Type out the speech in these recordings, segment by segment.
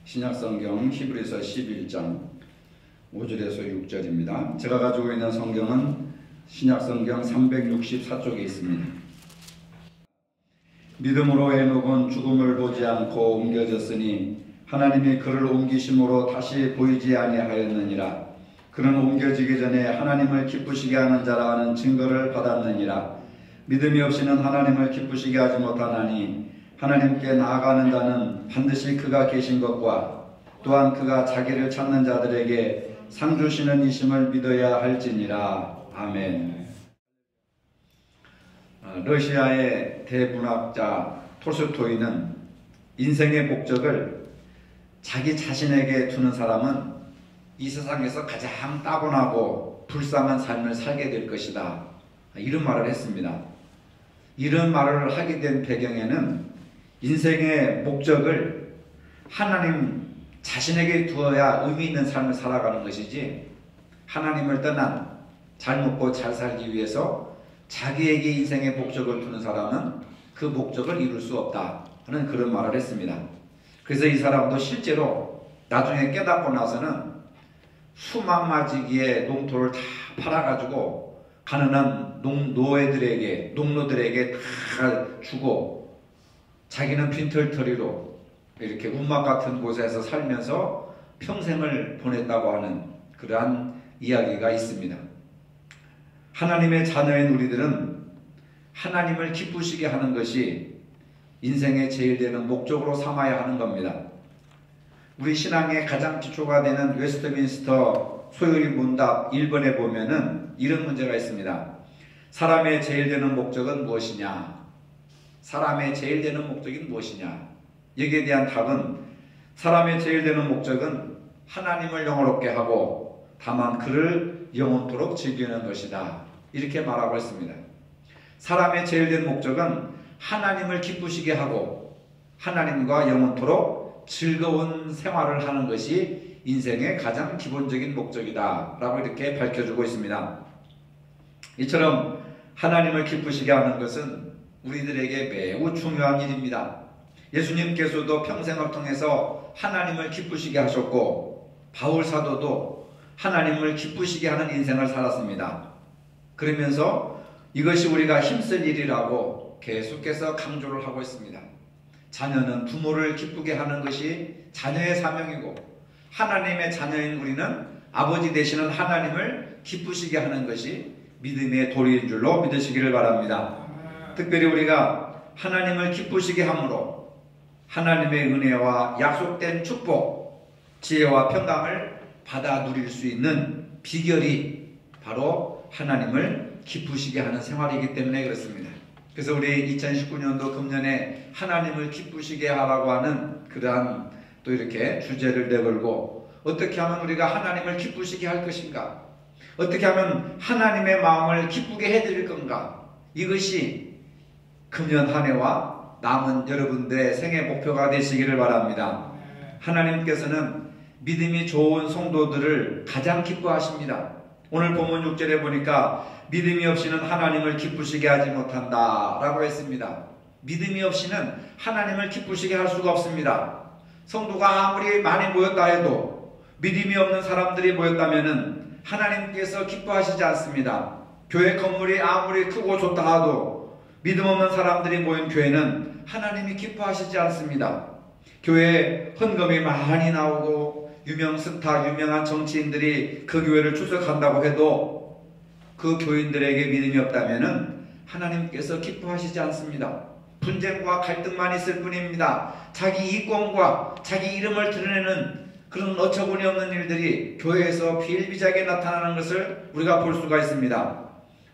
신약성경 히브리서 11장 5절에서 6절입니다. 제가 가지고 있는 성경은 신약성경 364쪽에 있습니다. 믿음으로 에녹은 죽음을 보지 않고 옮겨졌으니 하나님이 그를 옮기심으로 다시 보이지 아니하였느니라. 그는 옮겨지기 전에 하나님을 기쁘시게 하는 자라 하는 증거를 받았느니라. 믿음이 없이는 하나님을 기쁘시게 하지 못하나니 하나님께 나아가는 자는 반드시 그가 계신 것과 또한 그가 자기를 찾는 자들에게 상 주시는 이심을 믿어야 할지니라. 아멘. 러시아의 대문학자 톨스토이는 인생의 목적을 자기 자신에게 두는 사람은 이 세상에서 가장 따분하고 불쌍한 삶을 살게 될 것이다, 이런 말을 했습니다. 이런 말을 하게 된 배경에는 인생의 목적을 하나님 자신에게 두어야 의미 있는 삶을 살아가는 것이지, 하나님을 떠난 잘 먹고 잘 살기 위해서 자기에게 인생의 목적을 두는 사람은 그 목적을 이룰 수 없다 하는 그런 말을 했습니다. 그래서 이 사람도 실제로 나중에 깨닫고 나서는 수만마지기에 농토를 다 팔아가지고 가난한 노예들에게, 농노들에게 다 주고 자기는 빈털터리로 이렇게 운막 같은 곳에서 살면서 평생을 보냈다고 하는 그러한 이야기가 있습니다. 하나님의 자녀인 우리들은 하나님을 기쁘시게 하는 것이 인생의 제일 되는 목적으로 삼아야 하는 겁니다. 우리 신앙의 가장 기초가 되는 웨스트민스터 소요리 문답 1번에 보면은 이런 문제가 있습니다. 사람의 제일 되는 목적은 무엇이냐? 사람의 제일 되는 목적이 무엇이냐? 여기에 대한 답은 사람의 제일 되는 목적은 하나님을 영화롭게 하고 다만 그를 영원토록 즐기는 것이다, 이렇게 말하고 있습니다. 사람의 제일 된 목적은 하나님을 기쁘시게 하고 하나님과 영원토록 즐거운 생활을 하는 것이 인생의 가장 기본적인 목적이다 라고 이렇게 밝혀주고 있습니다. 이처럼 하나님을 기쁘시게 하는 것은 우리들에게 매우 중요한 일입니다. 예수님께서도 평생을 통해서 하나님을 기쁘시게 하셨고 바울 사도도 하나님을 기쁘시게 하는 인생을 살았습니다. 그러면서 이것이 우리가 힘쓸 일이라고 계속해서 강조를 하고 있습니다. 자녀는 부모를 기쁘게 하는 것이 자녀의 사명이고 하나님의 자녀인 우리는 아버지 되시는 하나님을 기쁘시게 하는 것이 믿음의 도리인 줄로 믿으시기를 바랍니다. 특별히 우리가 하나님을 기쁘시게 함으로 하나님의 은혜와 약속된 축복, 지혜와 평강을 받아 누릴 수 있는 비결이 바로 하나님을 기쁘시게 하는 생활이기 때문에 그렇습니다. 그래서 우리 2019년도 금년에 하나님을 기쁘시게 하라고 하는 그러한 또 이렇게 주제를 내걸고 어떻게 하면 우리가 하나님을 기쁘시게 할 것인가? 어떻게 하면 하나님의 마음을 기쁘게 해드릴 건가? 이것이 금년 한 해와 남은 여러분들의 생애 목표가 되시기를 바랍니다. 하나님께서는 믿음이 좋은 성도들을 가장 기뻐하십니다. 오늘 본문 6절에 보니까 믿음이 없이는 하나님을 기쁘시게 하지 못한다 라고 했습니다. 믿음이 없이는 하나님을 기쁘시게 할 수가 없습니다. 성도가 아무리 많이 모였다 해도 믿음이 없는 사람들이 모였다면 하나님께서 기뻐하시지 않습니다. 교회 건물이 아무리 크고 좋다 하도 믿음 없는 사람들이 모인 교회는 하나님이 기뻐하시지 않습니다. 교회에 헌금이 많이 나오고 유명 스타, 유명한 정치인들이 그 교회를 출석한다고 해도 그 교인들에게 믿음이 없다면 하나님께서 기뻐하시지 않습니다. 분쟁과 갈등만 있을 뿐입니다. 자기 이권과 자기 이름을 드러내는 그런 어처구니 없는 일들이 교회에서 비일비재하게 나타나는 것을 우리가 볼 수가 있습니다.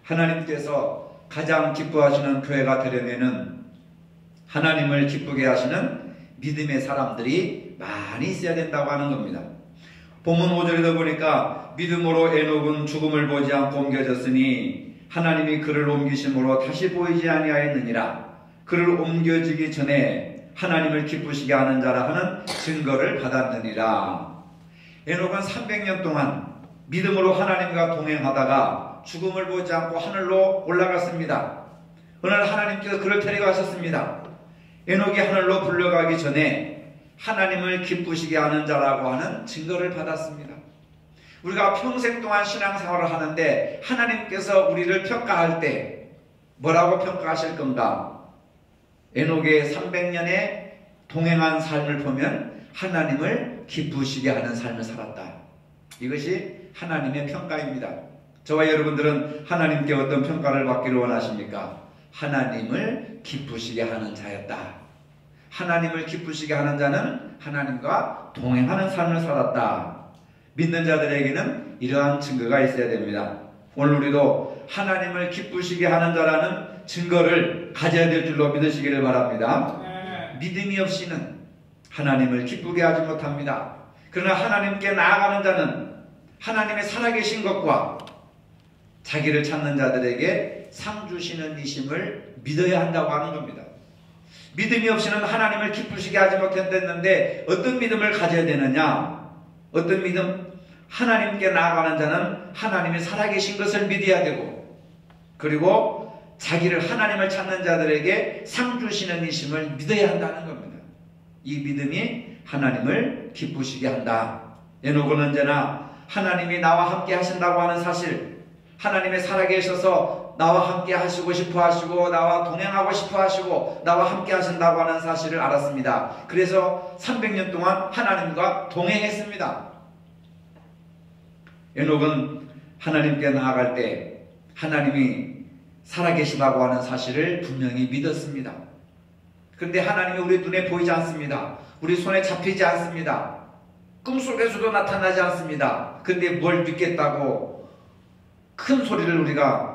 하나님께서 가장 기뻐하시는 교회가 되려면은 하나님을 기쁘게 하시는 믿음의 사람들이 많이 있어야 된다고 하는 겁니다. 본문 5절에도 보니까 믿음으로 에녹은 죽음을 보지 않고 옮겨졌으니 하나님이 그를 옮기심으로 다시 보이지 아니하였느니라. 그를 옮겨지기 전에 하나님을 기쁘시게 하는 자라 하는 증거를 받았느니라. 에녹은 300년 동안 믿음으로 하나님과 동행하다가 죽음을 보지 않고 하늘로 올라갔습니다. 어느 날 하나님께서 그를 데려가셨습니다. 에녹이 하늘로 불려가기 전에 하나님을 기쁘시게 하는 자라고 하는 증거를 받았습니다. 우리가 평생 동안 신앙생활을 하는데 하나님께서 우리를 평가할 때 뭐라고 평가하실 건가? 에녹의 300년의 동행한 삶을 보면 하나님을 기쁘시게 하는 삶을 살았다. 이것이 하나님의 평가입니다. 저와 여러분들은 하나님께 어떤 평가를 받기를 원하십니까? 하나님을 기쁘시게 하는 자였다. 하나님을 기쁘시게 하는 자는 하나님과 동행하는 삶을 살았다. 믿는 자들에게는 이러한 증거가 있어야 됩니다. 오늘 우리도 하나님을 기쁘시게 하는 자라는 증거를 가져야 될 줄로 믿으시기를 바랍니다. 믿음이 없이는 하나님을 기쁘게 하지 못합니다. 그러나 하나님께 나아가는 자는 하나님의 살아계신 것과 자기를 찾는 자들에게 상 주시는 이심을 믿어야 한다고 하는 겁니다. 믿음이 없이는 하나님을 기쁘시게 하지 못했는데 어떤 믿음을 가져야 되느냐? 어떤 믿음? 하나님께 나아가는 자는 하나님이 살아계신 것을 믿어야 되고, 그리고 자기를 하나님을 찾는 자들에게 상 주시는 이심을 믿어야 한다는 겁니다. 이 믿음이 하나님을 기쁘시게 한다. 에녹은 언제나 하나님이 나와 함께 하신다고 하는 사실, 하나님의 살아계셔서 나와 함께 하시고 싶어 하시고 나와 동행하고 싶어 하시고 나와 함께 하신다고 하는 사실을 알았습니다. 그래서 300년 동안 하나님과 동행했습니다. 에녹은 하나님께 나아갈 때 하나님이 살아계시다고 하는 사실을 분명히 믿었습니다. 그런데 하나님이 우리 눈에 보이지 않습니다. 우리 손에 잡히지 않습니다. 꿈속에서도 나타나지 않습니다. 그런데 뭘 믿겠다고 큰 소리를 우리가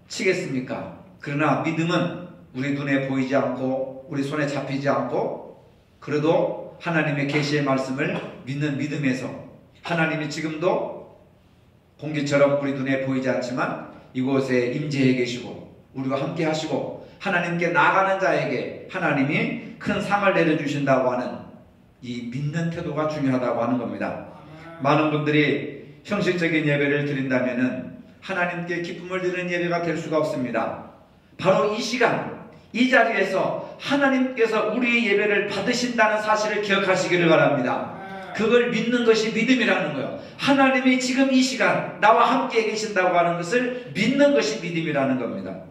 치겠습니까? 그러나 믿음은 우리 눈에 보이지 않고 우리 손에 잡히지 않고 그래도 하나님의 계시의 말씀을 믿는 믿음에서 하나님이 지금도 공기처럼 우리 눈에 보이지 않지만 이곳에 임재해 계시고 우리와 함께 하시고 하나님께 나아가는 자에게 하나님이 큰 상을 내려주신다고 하는 이 믿는 태도가 중요하다고 하는 겁니다. 많은 분들이 형식적인 예배를 드린다면은 하나님께 기쁨을 드리는 예배가 될 수가 없습니다. 바로 이 시간, 이 자리에서 하나님께서 우리의 예배를 받으신다는 사실을 기억하시기를 바랍니다. 그걸 믿는 것이 믿음이라는 거예요. 하나님이 지금 이 시간 나와 함께 계신다고 하는 것을 믿는 것이 믿음이라는 겁니다.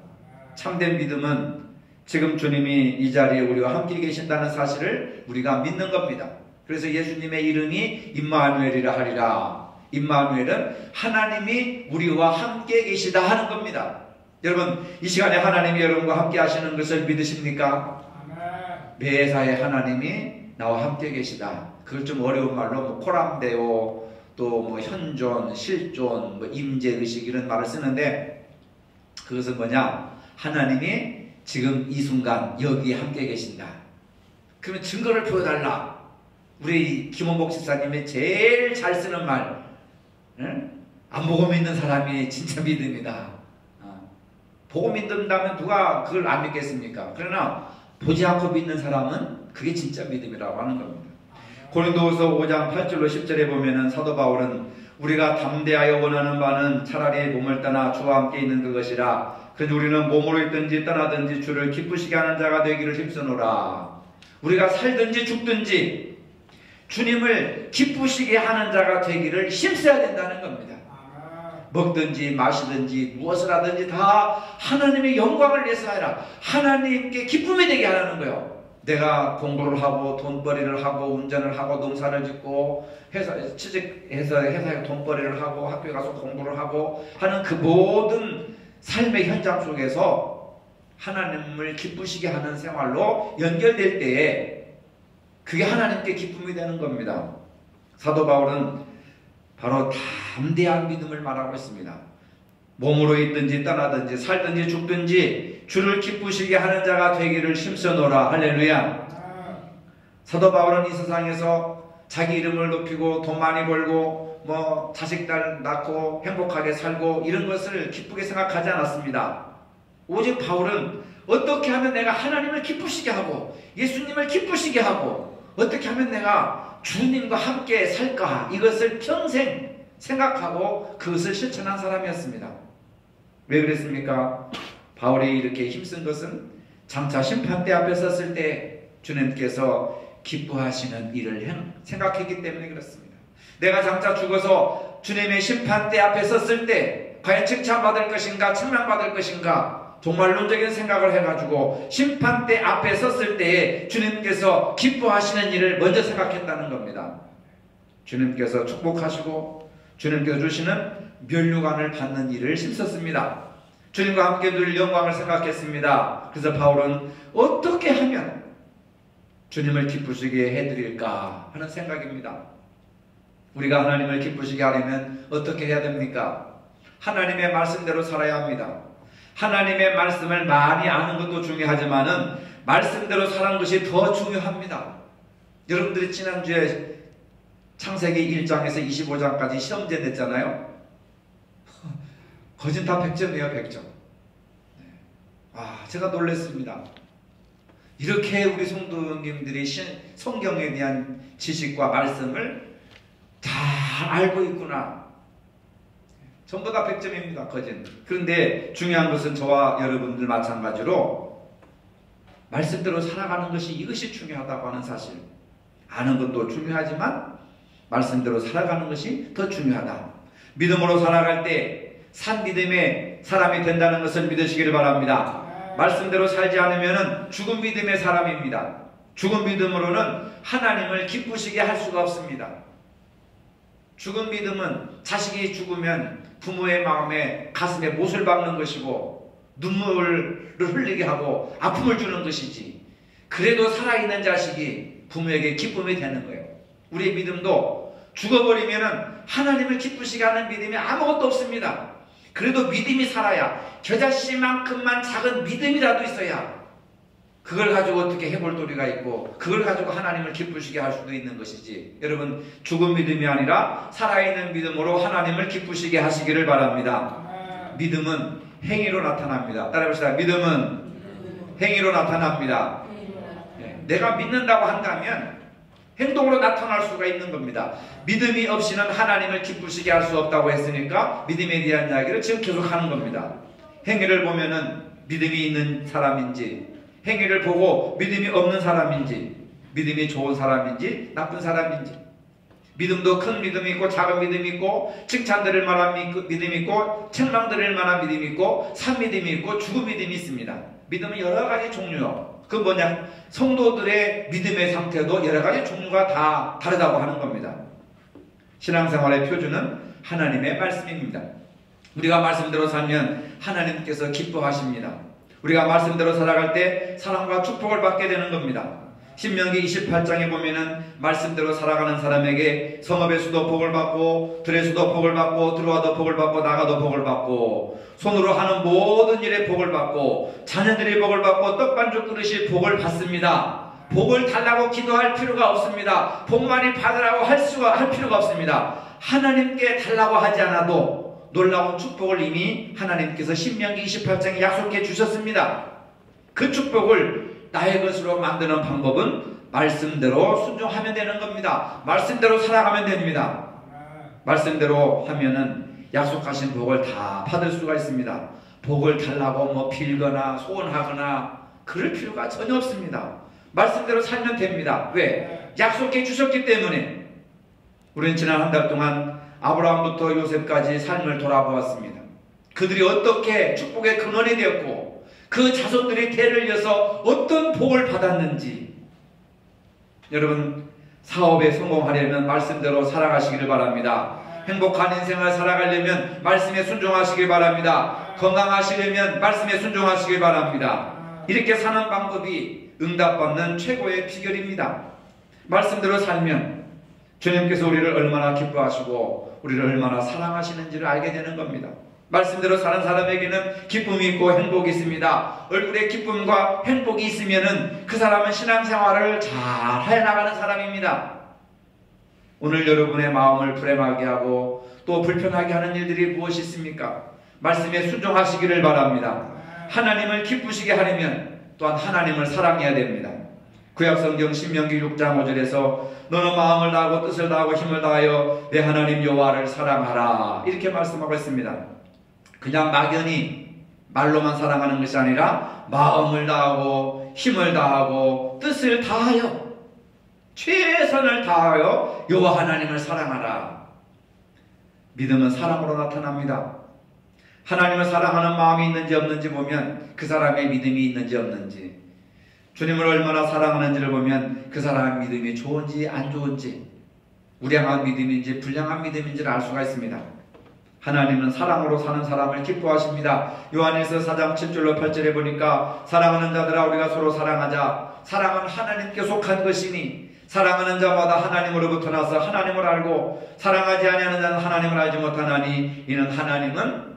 참된 믿음은 지금 주님이 이 자리에 우리와 함께 계신다는 사실을 우리가 믿는 겁니다. 그래서 예수님의 이름이 임마누엘이라 하리라. 임마누엘은 하나님이 우리와 함께 계시다 하는 겁니다. 여러분, 이 시간에 하나님이 여러분과 함께 하시는 것을 믿으십니까? 매사에 하나님이 나와 함께 계시다. 그걸 좀 어려운 말로 뭐 코람데오, 또 뭐 현존, 실존, 뭐 임재의식 이런 말을 쓰는데 그것은 뭐냐? 하나님이 지금 이 순간 여기 함께 계신다. 그러면 증거를 보여달라. 우리 김원복 집사님이 제일 잘 쓰는 말, 안 보고 믿는 사람이 진짜 믿음이다. 보고 믿는다면 누가 그걸 안 믿겠습니까? 그러나 보지 않고 믿는 사람은 그게 진짜 믿음이라고 하는 겁니다. 고린도후서 5장 8절로 10절에 보면은 사도 바울은 우리가 담대하여 원하는 바는 차라리 몸을 떠나 주와 함께 있는 그것이라. 그래서 우리는 몸으로 있든지 떠나든지 주를 기쁘시게 하는 자가 되기를 힘쓰노라. 우리가 살든지 죽든지 주님을 기쁘시게 하는 자가 되기를 힘써야 된다는 겁니다. 먹든지 마시든지 무엇을 하든지 다 하나님의 영광을 위해서 하라. 하나님께 기쁨이 되게 하라는 거예요. 내가 공부를 하고 돈벌이를 하고 운전을 하고 농사를 짓고 회사에 취직해서 회사에 돈벌이를 하고 학교에 가서 공부를 하고 하는 그 모든 삶의 현장 속에서 하나님을 기쁘시게 하는 생활로 연결될 때에 그게 하나님께 기쁨이 되는 겁니다. 사도 바울은 바로 담대한 믿음을 말하고 있습니다. 몸으로 있든지 떠나든지 살든지 죽든지 주를 기쁘시게 하는 자가 되기를 힘써노라. 할렐루야. 사도 바울은 이 세상에서 자기 이름을 높이고 돈 많이 벌고 뭐 자식들 낳고 행복하게 살고 이런 것을 기쁘게 생각하지 않았습니다. 오직 바울은 어떻게 하면 내가 하나님을 기쁘시게 하고 예수님을 기쁘시게 하고 어떻게 하면 내가 주님과 함께 살까, 이것을 평생 생각하고 그것을 실천한 사람이었습니다. 왜 그랬습니까? 바울이 이렇게 힘쓴 것은 장차 심판대 앞에 섰을 때 주님께서 기뻐하시는 일을 생각했기 때문에 그렇습니다. 내가 장차 죽어서 주님의 심판대 앞에 섰을 때 과연 칭찬받을 것인가 책망받을 것인가 종말론적인 생각을 해가지고 심판대 앞에 섰을 때에 주님께서 기뻐하시는 일을 먼저 생각했다는 겁니다. 주님께서 축복하시고 주님께서 주시는 면류관을 받는 일을 힘썼습니다. 주님과 함께 누릴 영광을 생각했습니다. 그래서 바울은 어떻게 하면 주님을 기쁘시게 해드릴까 하는 생각입니다. 우리가 하나님을 기쁘시게 하려면 어떻게 해야 됩니까? 하나님의 말씀대로 살아야 합니다. 하나님의 말씀을 많이 아는 것도 중요하지만은 말씀대로 사는 것이 더 중요합니다. 여러분들이 지난주에 창세기 1장에서 25장까지 시험제 냈잖아요. 거진 다 100점이에요. 100점. 제가 놀랐습니다. 이렇게 우리 성도님들이 성경에 대한 지식과 말씀을 잘 알고 있구나. 전부 다 100점입니다. 거진. 그런데 중요한 것은 저와 여러분들 마찬가지로 말씀대로 살아가는 것이 이것이 중요하다고 하는 사실. 아는 것도 중요하지만 말씀대로 살아가는 것이 더 중요하다. 믿음으로 살아갈 때 산 믿음의 사람이 된다는 것을 믿으시기를 바랍니다. 말씀대로 살지 않으면 죽은 믿음의 사람입니다. 죽은 믿음으로는 하나님을 기쁘시게 할 수가 없습니다. 죽은 믿음은 자식이 죽으면 부모의 마음에 가슴에 못을 박는 것이고 눈물을 흘리게 하고 아픔을 주는 것이지, 그래도 살아있는 자식이 부모에게 기쁨이 되는 거예요. 우리의 믿음도 죽어버리면 하나님을 기쁘시게 하는 믿음이 아무것도 없습니다. 그래도 믿음이 살아야, 겨자씨만큼만 작은 믿음이라도 있어야 그걸 가지고 어떻게 해볼 도리가 있고 그걸 가지고 하나님을 기쁘시게 할 수도 있는 것이지. 여러분, 죽은 믿음이 아니라 살아있는 믿음으로 하나님을 기쁘시게 하시기를 바랍니다. 믿음은 행위로 나타납니다. 따라해봅시다. 믿음은 행위로 나타납니다. 내가 믿는다고 한다면 행동으로 나타날 수가 있는 겁니다. 믿음이 없이는 하나님을 기쁘시게 할 수 없다고 했으니까 믿음에 대한 이야기를 지금 계속 하는 겁니다. 행위를 보면은 믿음이 있는 사람인지, 행위를 보고 믿음이 없는 사람인지, 믿음이 좋은 사람인지 나쁜 사람인지, 믿음도 큰 믿음이 있고 작은 믿음이 있고, 칭찬드릴 만한 믿음이 있고, 책망드릴 만한 믿음이 있고, 산 믿음이 있고, 죽은 믿음이 있습니다. 믿음은 여러 가지 종류요. 그 뭐냐? 성도들의 믿음의 상태도 여러 가지 종류가 다 다르다고 하는 겁니다. 신앙생활의 표준은 하나님의 말씀입니다. 우리가 말씀대로 살면 하나님께서 기뻐하십니다. 우리가 말씀대로 살아갈 때 사랑과 축복을 받게 되는 겁니다. 신명기 28장에 보면은 말씀대로 살아가는 사람에게 성읍에서도 복을 받고 들에서도 복을 받고 들어와도 복을 받고 나가도 복을 받고 손으로 하는 모든 일에 복을 받고 자녀들이 복을 받고 떡반죽 그릇이 복을 받습니다. 복을 달라고 기도할 필요가 없습니다. 복 많이 받으라고 할 필요가 없습니다. 하나님께 달라고 하지 않아도 놀라운 축복을 이미 하나님께서 신명기 28장에 약속해 주셨습니다. 그 축복을 나의 것으로 만드는 방법은 말씀대로 순종하면 되는 겁니다. 말씀대로 살아가면 됩니다. 말씀대로 하면은 약속하신 복을 다 받을 수가 있습니다. 복을 달라고 뭐 빌거나 소원하거나 그럴 필요가 전혀 없습니다. 말씀대로 살면 됩니다. 왜? 약속해 주셨기 때문에. 우리는 지난 한 달 동안 아브라함부터 요셉까지 삶을 돌아보았습니다. 그들이 어떻게 축복의 근원이 되었고 그 자손들이 대를 이어서 어떤 복을 받았는지. 여러분, 사업에 성공하려면 말씀대로 살아가시기를 바랍니다. 행복한 인생을 살아가려면 말씀에 순종하시길 바랍니다. 건강하시려면 말씀에 순종하시길 바랍니다. 이렇게 사는 방법이 응답받는 최고의 비결입니다. 말씀대로 살면 주님께서 우리를 얼마나 기뻐하시고 우리를 얼마나 사랑하시는지를 알게 되는 겁니다. 말씀대로 사는 사람에게는 기쁨이 있고 행복이 있습니다. 얼굴에 기쁨과 행복이 있으면은 그 사람은 신앙생활을 잘 해나가는 사람입니다. 오늘 여러분의 마음을 불행하게 하고 또 불편하게 하는 일들이 무엇이 있습니까? 말씀에 순종하시기를 바랍니다. 하나님을 기쁘시게 하려면 또한 하나님을 사랑해야 됩니다. 구약성경 신명기 6장 5절에서 너는 마음을 다하고 뜻을 다하고 힘을 다하여 내 하나님 여호와를 사랑하라, 이렇게 말씀하고 있습니다. 그냥 막연히 말로만 사랑하는 것이 아니라 마음을 다하고 힘을 다하고 뜻을 다하여 최선을 다하여 여호와 하나님을 사랑하라. 믿음은 사랑으로 나타납니다. 하나님을 사랑하는 마음이 있는지 없는지 보면 그 사람의 믿음이 있는지 없는지, 주님을 얼마나 사랑하는지를 보면 그 사람의 믿음이 좋은지 안 좋은지, 우량한 믿음인지 불량한 믿음인지를 알 수가 있습니다. 하나님은 사랑으로 사는 사람을 기뻐하십니다. 요한일서 4장 7절로 8절에 보니까 사랑하는 자들아 우리가 서로 사랑하자. 사랑은 하나님께 속한 것이니 사랑하는 자마다 하나님으로부터 나서 하나님을 알고 사랑하지 아니하는 자는 하나님을 알지 못하나니 이는 하나님은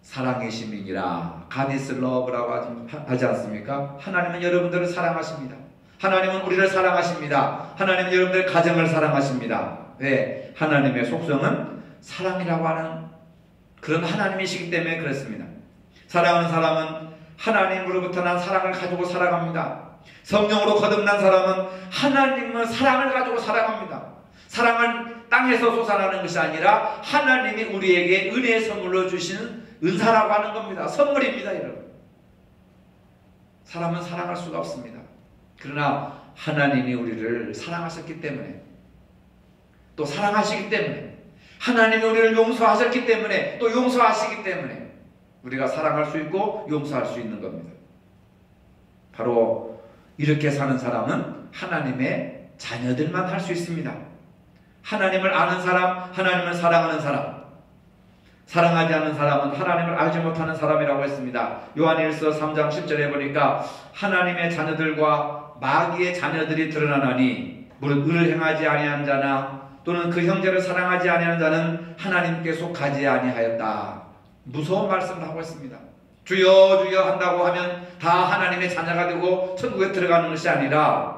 사랑이심이니라. God is love라고 하지 않습니까? 하나님은 여러분들을 사랑하십니다. 하나님은 우리를 사랑하십니다. 하나님은 여러분들의 가정을 사랑하십니다. 왜? 하나님의 속성은 사랑이라고 하는 그런 하나님이시기 때문에 그렇습니다. 사랑하는 사람은 하나님으로부터 난 사랑을 가지고 살아갑니다. 성령으로 거듭난 사람은 하나님의 사랑을 가지고 살아갑니다. 사랑은 땅에서 솟아나는 것이 아니라 하나님이 우리에게 은혜의 선물로 주시는 은사라고 하는 겁니다. 선물입니다, 여러분. 사람은 사랑할 수가 없습니다. 그러나 하나님이 우리를 사랑하셨기 때문에, 또 사랑하시기 때문에, 하나님이 우리를 용서하셨기 때문에, 또 용서하시기 때문에 우리가 사랑할 수 있고 용서할 수 있는 겁니다. 바로 이렇게 사는 사람은 하나님의 자녀들만 할 수 있습니다. 하나님을 아는 사람, 하나님을 사랑하는 사람, 사랑하지 않는 사람은 하나님을 알지 못하는 사람이라고 했습니다. 요한일서 3장 10절에 보니까 하나님의 자녀들과 마귀의 자녀들이 드러나나니 무릇 의를 행하지 아니한 자나 또는 그 형제를 사랑하지 아니하는 자는 하나님께 속하지 아니하였다. 무서운 말씀을 하고 있습니다. 주여 주여 한다고 하면 다 하나님의 자녀가 되고 천국에 들어가는 것이 아니라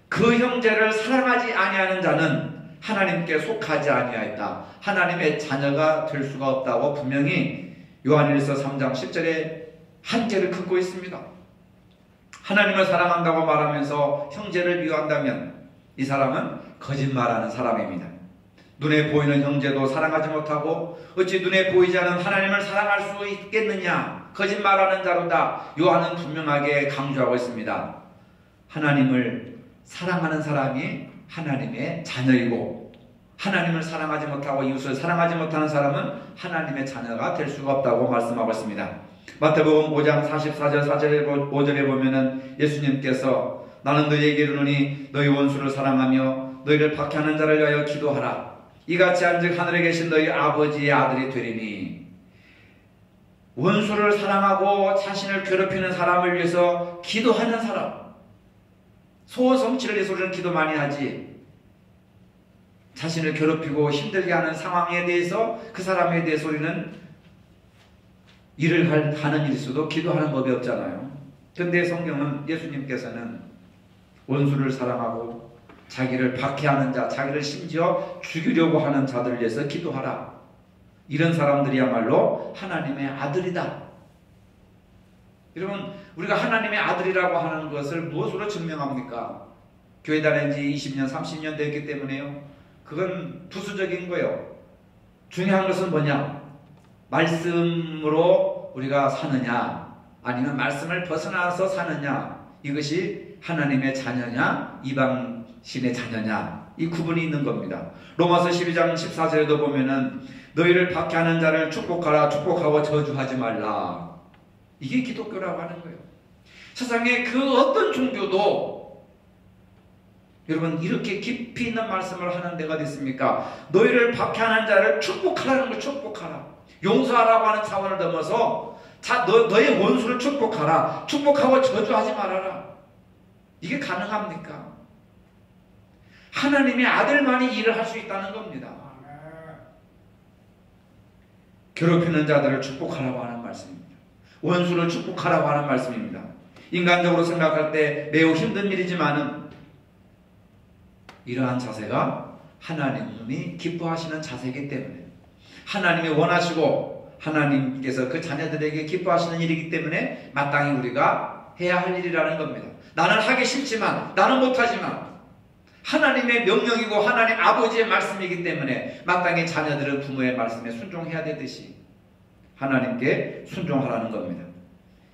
그 형제를 사랑하지 아니하는 자는 하나님께 속하지 아니하였다. 하나님의 자녀가 될 수가 없다고 분명히 요한일서 3장 10절에 한계를 긋고 있습니다. 하나님을 사랑한다고 말하면서 형제를 미워한다면 이 사람은 거짓말하는 사람입니다. 눈에 보이는 형제도 사랑하지 못하고 어찌 눈에 보이지 않는 하나님을 사랑할 수 있겠느냐? 거짓말하는 자로다. 요한은 분명하게 강조하고 있습니다. 하나님을 사랑하는 사람이 하나님의 자녀이고 하나님을 사랑하지 못하고 이웃을 사랑하지 못하는 사람은 하나님의 자녀가 될 수가 없다고 말씀하고 있습니다. 마태복음 5장 44절 4절에 5절에 보면은 예수님께서 나는 너희에게 이르노니 너희 원수를 사랑하며 너희를 박해하는 자를 위하여 기도하라. 이같이 한즉 하늘에 계신 너희 아버지의 아들이 되리니. 원수를 사랑하고 자신을 괴롭히는 사람을 위해서 기도하는 사람, 소원성취를 위해서 우리는 기도 많이 하지, 자신을 괴롭히고 힘들게 하는 상황에 대해서 그 사람에 대해서 우리는 일을 하는 일수도 기도하는 법이 없잖아요. 그런데 성경은 예수님께서는 원수를 사랑하고 자기를 박해하는 자, 자기를 심지어 죽이려고 하는 자들을 위해서 기도하라. 이런 사람들이야말로 하나님의 아들이다. 여러분, 우리가 하나님의 아들이라고 하는 것을 무엇으로 증명합니까? 교회 다닌 지 20년, 30년 됐기 때문에요. 그건 부수적인 거예요. 중요한 것은 뭐냐? 말씀으로 우리가 사느냐, 아니면 말씀을 벗어나서 사느냐, 이것이 하나님의 자녀냐, 이방신의 자녀냐, 이 구분이 있는 겁니다. 로마서 12장 14절에도 보면은 너희를 박해하는 자를 축복하라, 축복하고 저주하지 말라. 이게 기독교라고 하는 거예요. 세상에 그 어떤 종교도 여러분 이렇게 깊이 있는 말씀을 하는 데가 어디 있습니까? 너희를 박해하는 자를 축복하라는 거, 축복하라. 용서하라고 하는 차원을 넘어서 너의 원수를 축복하라. 축복하고 저주하지 말아라. 이게 가능합니까? 하나님의 아들만이 일을 할 수 있다는 겁니다. 괴롭히는 자들을 축복하라고 하는 말씀입니다. 원수를 축복하라고 하는 말씀입니다. 인간적으로 생각할 때 매우 힘든 일이지만은 이러한 자세가 하나님이 기뻐하시는 자세이기 때문에, 하나님이 원하시고 하나님께서 그 자녀들에게 기뻐하시는 일이기 때문에 마땅히 우리가 해야 할 일이라는 겁니다. 나는 하기 싫지만, 나는 못하지만 하나님의 명령이고 하나님 아버지의 말씀이기 때문에 마땅히 자녀들은 부모의 말씀에 순종해야 되듯이 하나님께 순종하라는 겁니다.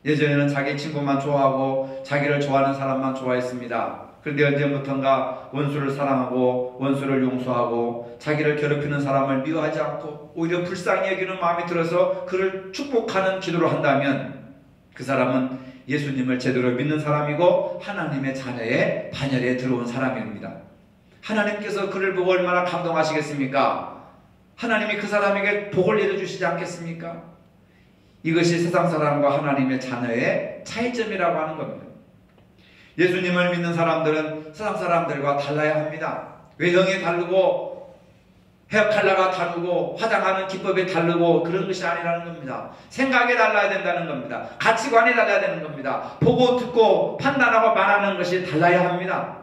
예전에는 자기 친구만 좋아하고 자기를 좋아하는 사람만 좋아했습니다. 그런데 언제부턴가 원수를 사랑하고 원수를 용서하고 자기를 괴롭히는 사람을 미워하지 않고 오히려 불쌍히 여기는 마음이 들어서 그를 축복하는 기도를 한다면 그 사람은 예수님을 제대로 믿는 사람이고 하나님의 자녀의 반열에 들어온 사람입니다. 하나님께서 그를 보고 얼마나 감동하시겠습니까? 하나님이 그 사람에게 복을 내려주시지 않겠습니까? 이것이 세상 사람과 하나님의 자녀의 차이점이라고 하는 겁니다. 예수님을 믿는 사람들은 세상 사람들과 달라야 합니다. 외형이 다르고 헤어 컬러가 다르고 화장하는 기법이 다르고 그런 것이 아니라는 겁니다. 생각이 달라야 된다는 겁니다. 가치관이 달라야 되는 겁니다. 보고 듣고 판단하고 말하는 것이 달라야 합니다.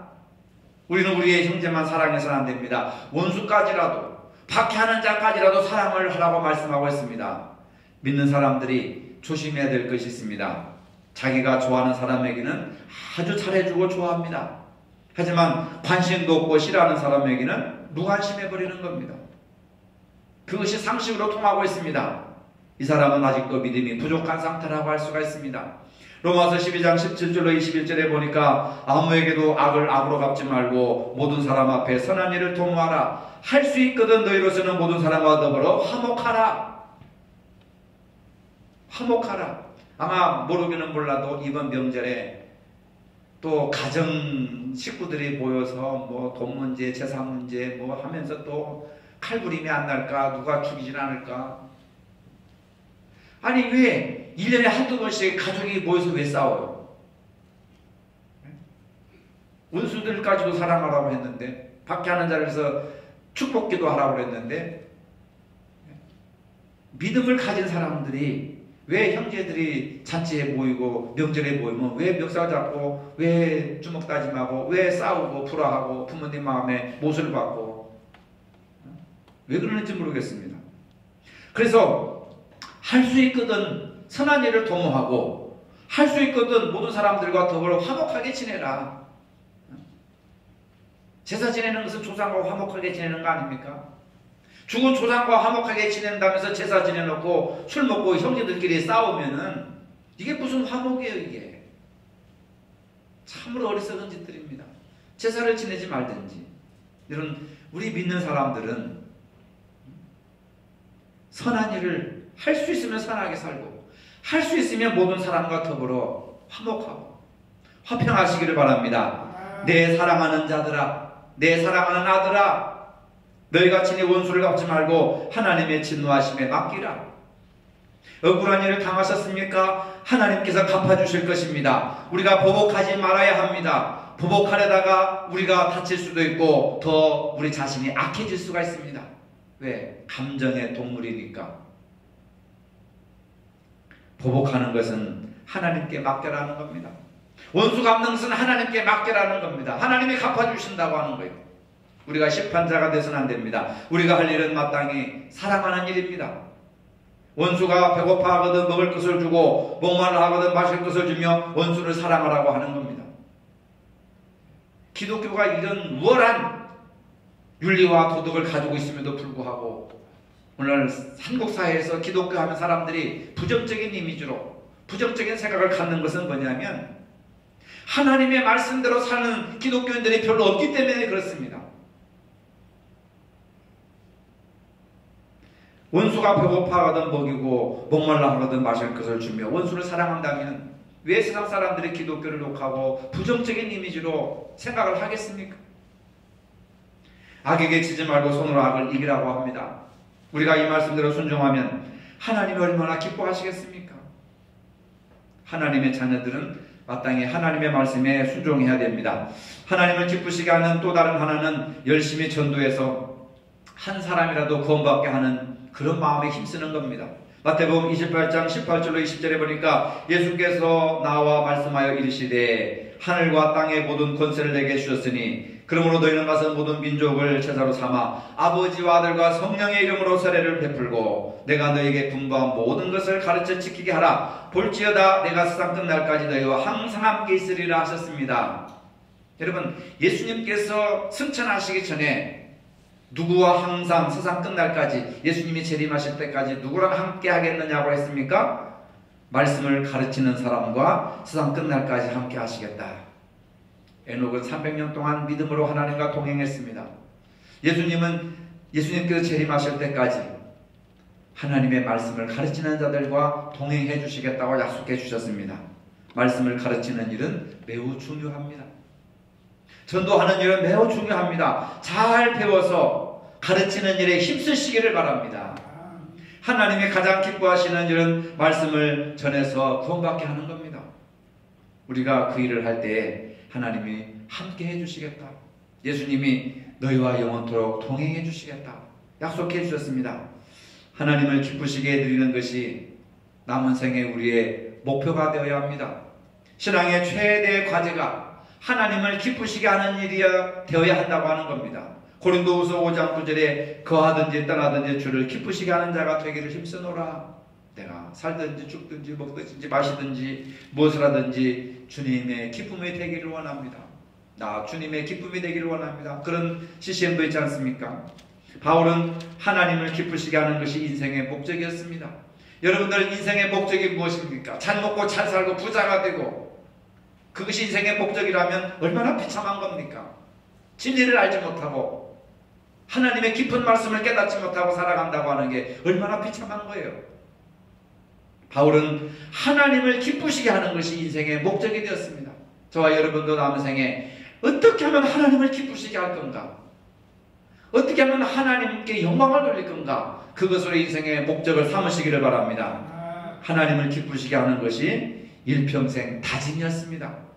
우리는 우리의 형제만 사랑해서는 안 됩니다. 원수까지라도 박해하는 자까지라도 사랑을 하라고 말씀하고 있습니다. 믿는 사람들이 조심해야 될 것이 있습니다. 자기가 좋아하는 사람에게는 아주 잘해주고 좋아합니다. 하지만 관심도 없고 싫어하는 사람에게는 무관심해버리는 겁니다. 그것이 상식으로 통하고 있습니다. 이 사람은 아직도 믿음이 부족한 상태라고 할 수가 있습니다. 로마서 12장 17절로 21절에 보니까 아무에게도 악을 악으로 갚지 말고 모든 사람 앞에 선한 일을 도모하라. 할 수 있거든 너희로서는 모든 사람과 더불어 화목하라. 화목하라. 아마 모르기는 몰라도 이번 명절에 또 가정 식구들이 모여서 뭐 돈 문제, 재산 문제 뭐 하면서 또 칼부림이 안 날까, 누가 죽이진 않을까. 아니 왜 1년에 한두 번씩 가족이 모여서 왜 싸워요? 원수들까지도 사랑하라고 했는데, 박해하는 자리에서 축복기도 하라고 했는데, 믿음을 가진 사람들이 왜 형제들이 잔치에 모이고 명절에 모이면 왜 멱살 잡고 왜 주먹 다짐하고 왜 싸우고 불화하고 부모님 마음에 못을 받고 왜 그러는지 모르겠습니다. 그래서 할 수 있거든 선한 일을 도모하고 할 수 있거든 모든 사람들과 더불어 화목하게 지내라. 제사 지내는 것은 조상과 화목하게 지내는 거 아닙니까? 죽은 조상과 화목하게 지낸다면서 제사 지내놓고 술 먹고 형제들끼리 싸우면은 이게 무슨 화목이에요 이게. 참으로 어리석은 짓들입니다. 제사를 지내지 말든지. 이런 우리 믿는 사람들은 선한 일을 할 수 있으면 선하게 살고 할 수 있으면 모든 사람과 더불어 화목하고 화평하시기를 바랍니다. 내 사랑하는 자들아, 내 사랑하는 아들아, 너희가 친히 원수를 갚지 말고 하나님의 진노하심에 맡기라. 억울한 일을 당하셨습니까? 하나님께서 갚아주실 것입니다. 우리가 보복하지 말아야 합니다. 보복하려다가 우리가 다칠 수도 있고 더 우리 자신이 악해질 수가 있습니다. 왜? 감정의 동물이니까. 보복하는 것은 하나님께 맡겨라는 겁니다. 원수 갚는 것은 하나님께 맡겨라는 겁니다. 하나님이 갚아주신다고 하는 거예요. 우리가 심판자가 돼서는 안 됩니다. 우리가 할 일은 마땅히 사랑하는 일입니다. 원수가 배고파하거든 먹을 것을 주고 목말라 하거든 마실 것을 주며 원수를 사랑하라고 하는 겁니다. 기독교가 이런 우월한 윤리와 도덕을 가지고 있음에도 불구하고 오늘 한국 사회에서 기독교 하면 사람들이 부정적인 이미지로 부정적인 생각을 갖는 것은 뭐냐면 하나님의 말씀대로 사는 기독교인들이 별로 없기 때문에 그렇습니다. 원수가 배고파하거든 먹이고 목말라 하거든 마실 것을 주며 원수를 사랑한다면 왜 세상 사람들이 기독교를 욕하고 부정적인 이미지로 생각을 하겠습니까? 악에게 지지 말고 손으로 악을 이기라고 합니다. 우리가 이 말씀대로 순종하면 하나님이 얼마나 기뻐하시겠습니까? 하나님의 자녀들은 마땅히 하나님의 말씀에 순종해야 됩니다. 하나님을 기쁘시게 하는 또 다른 하나는 열심히 전도해서 한 사람이라도 구원받게 하는 그런 마음에 힘쓰는 겁니다. 마태복음 28장 18절로 20절에 보니까 예수께서 나와 말씀하여 이르시되 하늘과 땅의 모든 권세를 내게 주셨으니 그러므로 너희는 가서 모든 민족을 제자로 삼아 아버지와 아들과 성령의 이름으로 세례를 베풀고 내가 너희에게 분부한 모든 것을 가르쳐 지키게 하라. 볼지어다 내가 세상 끝날까지 너희와 항상 함께 있으리라 하셨습니다. 여러분, 예수님께서 승천하시기 전에 누구와 항상 세상 끝날까지 예수님이 재림하실 때까지 누구랑 함께 하겠느냐고 했습니까? 말씀을 가르치는 사람과 세상 끝날까지 함께 하시겠다. 에녹은 300년 동안 믿음으로 하나님과 동행했습니다. 예수님께서 재림하실 때까지 하나님의 말씀을 가르치는 자들과 동행해 주시겠다고 약속해 주셨습니다. 말씀을 가르치는 일은 매우 중요합니다. 전도하는 일은 매우 중요합니다. 잘 배워서 가르치는 일에 힘쓰시기를 바랍니다. 하나님이 가장 기뻐하시는 일은 말씀을 전해서 구원받게 하는 겁니다. 우리가 그 일을 할 때에 하나님이 함께 해주시겠다. 예수님이 너희와 영원토록 동행해 주시겠다. 약속해 주셨습니다. 하나님을 기쁘시게 해드리는 것이 남은 생에 우리의 목표가 되어야 합니다. 신앙의 최대 과제가 하나님을 기쁘시게 하는 일이 되어야 한다고 하는 겁니다. 고린도후서 5장 9절에 거하든지 떠나든지 주를 기쁘시게 하는 자가 되기를 힘쓰노라. 내가 살든지 죽든지 먹든지 마시든지 무엇을 하든지 주님의 기쁨이 되기를 원합니다. 나 주님의 기쁨이 되기를 원합니다. 그런 CCM도 있지 않습니까? 바울은 하나님을 기쁘시게 하는 것이 인생의 목적이었습니다. 여러분들 인생의 목적이 무엇입니까? 잘 먹고 잘 살고 부자가 되고 그것이 인생의 목적이라면 얼마나 비참한 겁니까? 진리를 알지 못하고 하나님의 깊은 말씀을 깨닫지 못하고 살아간다고 하는 게 얼마나 비참한 거예요. 바울은 하나님을 기쁘시게 하는 것이 인생의 목적이 되었습니다. 저와 여러분도 남은 생에 어떻게 하면 하나님을 기쁘시게 할 건가? 어떻게 하면 하나님께 영광을 돌릴 건가? 그것으로 인생의 목적을 삼으시기를 바랍니다. 하나님을 기쁘시게 하는 것이 일평생 다짐이었습니다.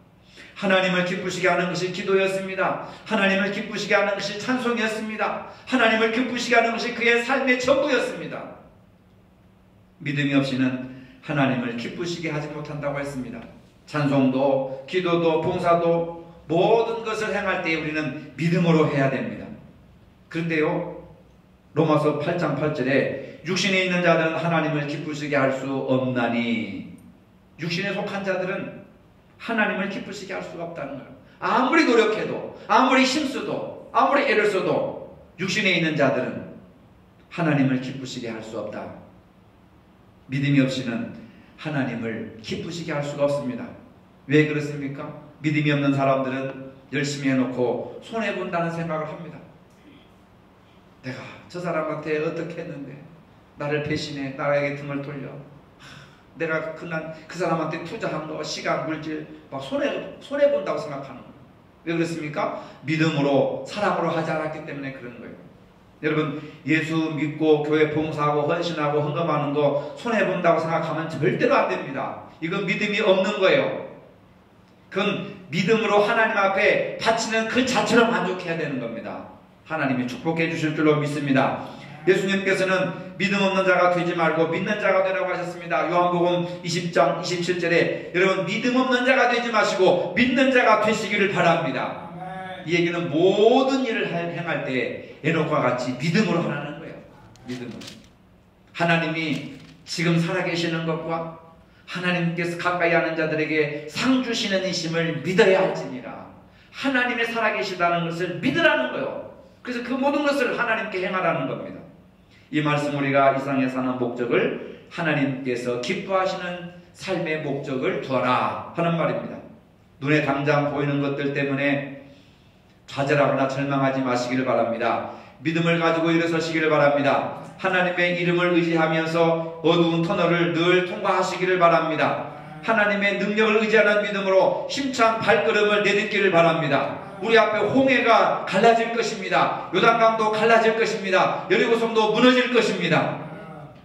하나님을 기쁘시게 하는 것이 기도였습니다. 하나님을 기쁘시게 하는 것이 찬송이었습니다. 하나님을 기쁘시게 하는 것이 그의 삶의 전부였습니다. 믿음이 없이는 하나님을 기쁘시게 하지 못한다고 했습니다. 찬송도 기도도 봉사도 모든 것을 행할 때 우리는 믿음으로 해야 됩니다. 그런데요, 로마서 8장 8절에 육신에 있는 자들은 하나님을 기쁘시게 할 수 없나니, 육신에 속한 자들은 하나님을 기쁘시게 할 수가 없다는 거예요. 아무리 노력해도 아무리 힘써도 아무리 애를 써도 육신에 있는 자들은 하나님을 기쁘시게 할 수 없다. 믿음이 없이는 하나님을 기쁘시게 할 수가 없습니다. 왜 그렇습니까? 믿음이 없는 사람들은 열심히 해놓고 손해본다는 생각을 합니다. 내가 저 사람한테 어떻게 했는데 나를 배신해, 나에게 등을 돌려, 내가 그 사람한테 투자한 거 시간, 물질 막 손해본다고 생각하는 거예요. 왜 그렇습니까? 믿음으로 사랑으로 하지 않았기 때문에 그런 거예요. 여러분, 예수 믿고 교회 봉사하고 헌신하고 헌금하는 거 손해본다고 생각하면 절대로 안 됩니다. 이건 믿음이 없는 거예요. 그건 믿음으로 하나님 앞에 바치는 그 자체로 만족해야 되는 겁니다. 하나님이 축복해 주실 줄로 믿습니다. 예수님께서는 믿음 없는 자가 되지 말고 믿는 자가 되라고 하셨습니다. 요한복음 20장 27절에 여러분, 믿음 없는 자가 되지 마시고 믿는 자가 되시기를 바랍니다. 이 얘기는 모든 일을 행할 때 에녹과 같이 믿음으로 하라는 거예요. 믿음으로. 하나님이 지금 살아계시는 것과 하나님께서 가까이 하는 자들에게 상 주시는 이심을 믿어야 할지니라. 하나님이 살아계시다는 것을 믿으라는 거예요. 그래서 그 모든 것을 하나님께 행하라는 겁니다. 이 말씀, 우리가 이 세상에 사는 목적을 하나님께서 기뻐하시는 삶의 목적을 두어라 하는 말입니다. 눈에 당장 보이는 것들 때문에 좌절하거나 절망하지 마시기를 바랍니다. 믿음을 가지고 일어서시기를 바랍니다. 하나님의 이름을 의지하면서 어두운 터널을 늘 통과하시기를 바랍니다. 하나님의 능력을 의지하는 믿음으로 힘찬 발걸음을 내딛기를 바랍니다. 우리 앞에 홍해가 갈라질 것입니다. 요단강도 갈라질 것입니다. 여리고성도 무너질 것입니다.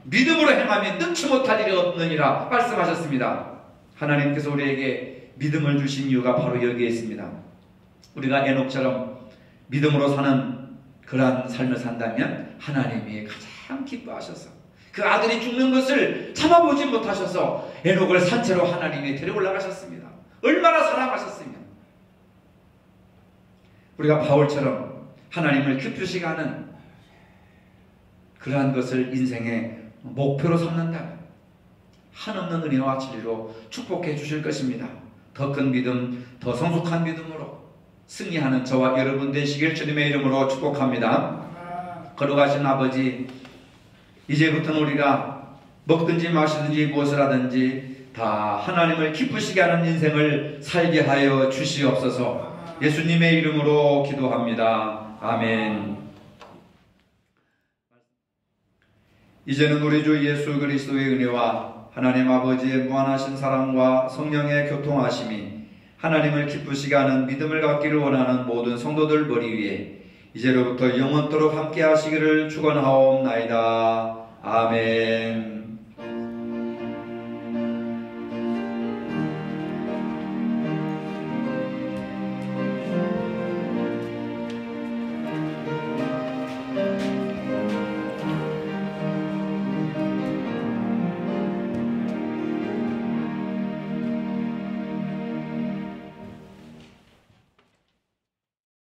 믿음으로 행하면 능치 못할 일이 없느니라 말씀하셨습니다. 하나님께서 우리에게 믿음을 주신 이유가 바로 여기에 있습니다. 우리가 에녹처럼 믿음으로 사는 그러한 삶을 산다면 하나님이 가장 기뻐하셔서 그 아들이 죽는 것을 참아보지 못하셔서 에녹을 산채로 하나님이 데려올라가셨습니다. 얼마나 사랑하셨으면. 우리가 바울처럼 하나님을 기쁘시게 하는 그러한 것을 인생의 목표로 삼는다면 한없는 은혜와 진리로 축복해 주실 것입니다. 더 큰 믿음, 더 성숙한 믿음으로 승리하는 저와 여러분 되시길 주님의 이름으로 축복합니다. 거룩하신 아버지, 이제부터는 우리가 먹든지 마시든지 무엇을 하든지 다 하나님을 기쁘시게 하는 인생을 살게 하여 주시옵소서. 예수님의 이름으로 기도합니다. 아멘. 이제는 우리 주 예수 그리스도의 은혜와 하나님 아버지의 무한하신 사랑과 성령의 교통하심이 하나님을 기쁘시게 하는 믿음을 갖기를 원하는 모든 성도들 머리 위에 이제로부터 영원토록 함께 하시기를 축원하옵나이다. 아멘.